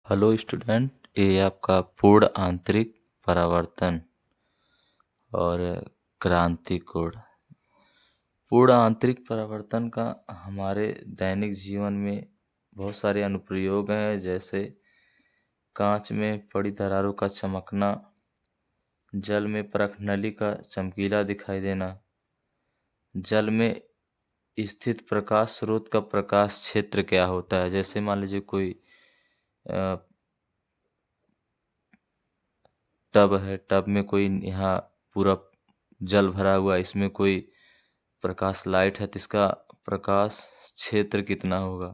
Hello student, ये आपका पूर्ण आंतरिक परावर्तन और क्रांति कोण। पूर्ण आंतरिक परावर्तन का हमारे दैनिक जीवन में बहुत सारे अनुप्रयोग हैं, जैसे कांच में पड़ी दरारों का चमकना, जल में प्रखनली का चमकीला दिखाई देना, जल में स्थित प्रकाश स्रोत का प्रकाश क्षेत्र क्या होता है। जैसे मान लीजिए कोई टब है, टब में कोई यहाँ पूरा जल भरा हुआ है, इसमें कोई प्रकाश लाइट है तो इसका प्रकाश क्षेत्र कितना होगा,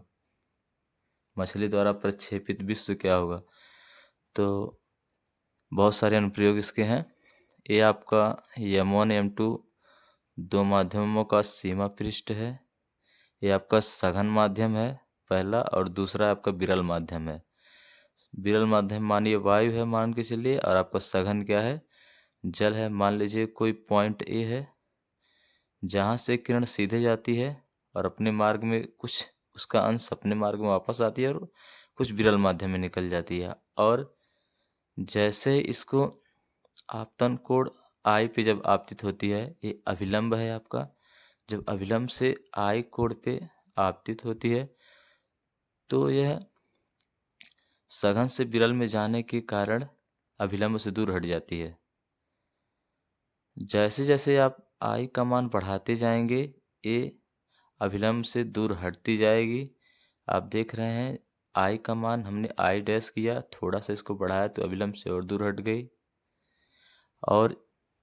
मछली द्वारा प्रक्षेपित विश्व क्या होगा। तो बहुत सारे अनुप्रयोग इसके हैं। ये आपका M1 M2 दो माध्यमों का सीमा पृष्ठ है। ये आपका सघन माध्यम है पहला, और दूसरा आपका विरल माध्यम है। विरल माध्यम मानिए वायु है मान के चलिए, और आपका सघन क्या है, जल है। मान लीजिए कोई पॉइंट ए है जहाँ से किरण सीधे जाती है और अपने मार्ग में कुछ उसका अंश अपने मार्ग में वापस आती है और कुछ विरल माध्यम में निकल जाती है। और जैसे इसको आपतन कोण आई पे जब आपतित होती है, ये अभिलंब है आपका, जब अभिलंब से आई कोण पे आपतित होती है तो यह सघन से विरल में जाने के कारण अभिलंब से दूर हट जाती है। जैसे जैसे आप आई का मान बढ़ाते जाएंगे, ये अभिलंब से दूर हटती जाएगी। आप देख रहे हैं आई का मान हमने आई डैश किया, थोड़ा सा इसको बढ़ाया तो अभिलंब से और दूर हट गई। और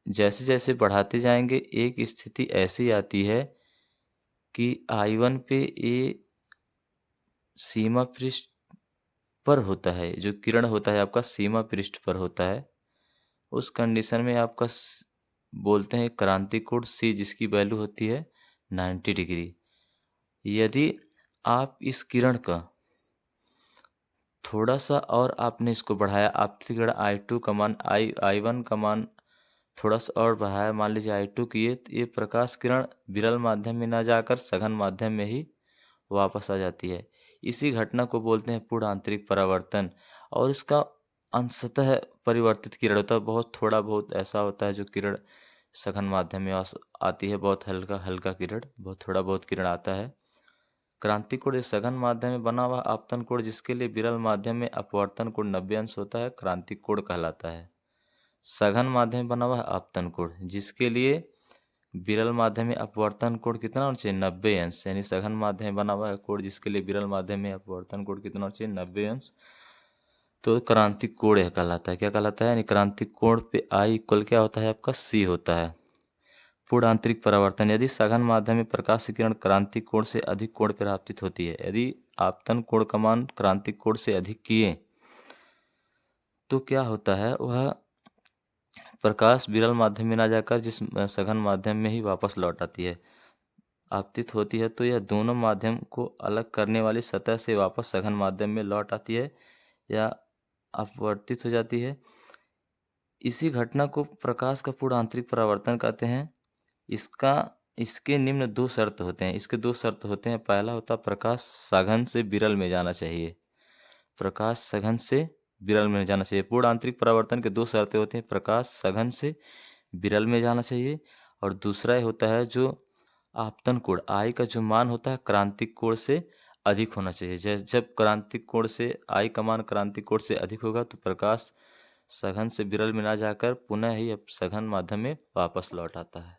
जैसे जैसे बढ़ाते जाएंगे एक स्थिति ऐसी आती है कि I1 पे ये सीमा पृष्ठ पर होता है, जो किरण होता है आपका सीमा पृष्ठ पर होता है। उस कंडीशन में आपका बोलते हैं क्रांति कोण C, जिसकी वैल्यू होती है 90 डिग्री। यदि आप इस किरण का थोड़ा सा और आपने इसको बढ़ाया, आपकी किरण I2 का मान I1 का मान थोड़ा सा और बढ़ाया, मान लीजिए I2 किए, तो ये प्रकाश किरण विरल माध्यम में ना जाकर सघन माध्यम में ही वापस आ जाती है। इसी घटना को बोलते हैं पूर्ण आंतरिक परावर्तन। और इसका अंशतः परिवर्तित किरण होता है, बहुत थोड़ा बहुत ऐसा होता है जो किरण सघन माध्यम में आती है, बहुत हल्का हल्का किरण, बहुत थोड़ा बहुत किरण आता है। क्रांति कोण एक सघन माध्यम में बना हुआ आपतन कोण, जिसके लिए विरल माध्यम में अपवर्तन कोण 90 अंश होता है, क्रांति कोण कहलाता है। सघन माध्यम में बना हुआ आपतन कोण, जिसके लिए विरल माध्यम में अपवर्तन कोण कितना होना चाहिए, 90 अंश। यानी सघन माध्यम में बना हुआ है कोण जिसके लिए विरल माध्यम में अपवर्तन कोण कितना होना चाहिए, 90 अंश, तो क्रांति कोण यह कहलाता है। क्या कहलाता है, यानी क्रांति कोण पे आई इक्वल क्या होता है आपका, C होता है। पूर्ण आंतरिक परावर्तन, यदि सघन माध्यम में प्रकाश की किरण क्रांति कोण से अधिक कोण पर आपतित होती है, यदि आपतन कोण का मान क्रांति कोण से अधिक किए तो क्या होता है, वह प्रकाश विरल माध्यम में ना जाकर जिस सघन माध्यम में ही वापस लौट आती है, आपतित होती है, तो यह दोनों माध्यम को अलग करने वाली सतह से वापस सघन माध्यम में लौट आती है या अपवर्तित हो जाती है। इसी घटना को प्रकाश का पूर्ण आंतरिक परावर्तन कहते हैं। इसके निम्न दो शर्त होते हैं, इसके दो शर्त होते हैं। पहला होता है प्रकाश सघन से विरल में जाना चाहिए, प्रकाश सघन से विरल में जाना चाहिए। पूर्ण आंतरिक परावर्तन के दो शर्तें होते हैं, प्रकाश सघन से विरल में जाना चाहिए, और दूसरा ये होता है जो आपतन कोण आई का जो मान होता है क्रांतिक कोण से अधिक होना चाहिए। जब क्रांतिक कोण से आई का मान क्रांतिक कोण से अधिक होगा तो प्रकाश सघन से विरल में ना जाकर पुनः ही अब सघन माध्यम में वापस लौट आता है।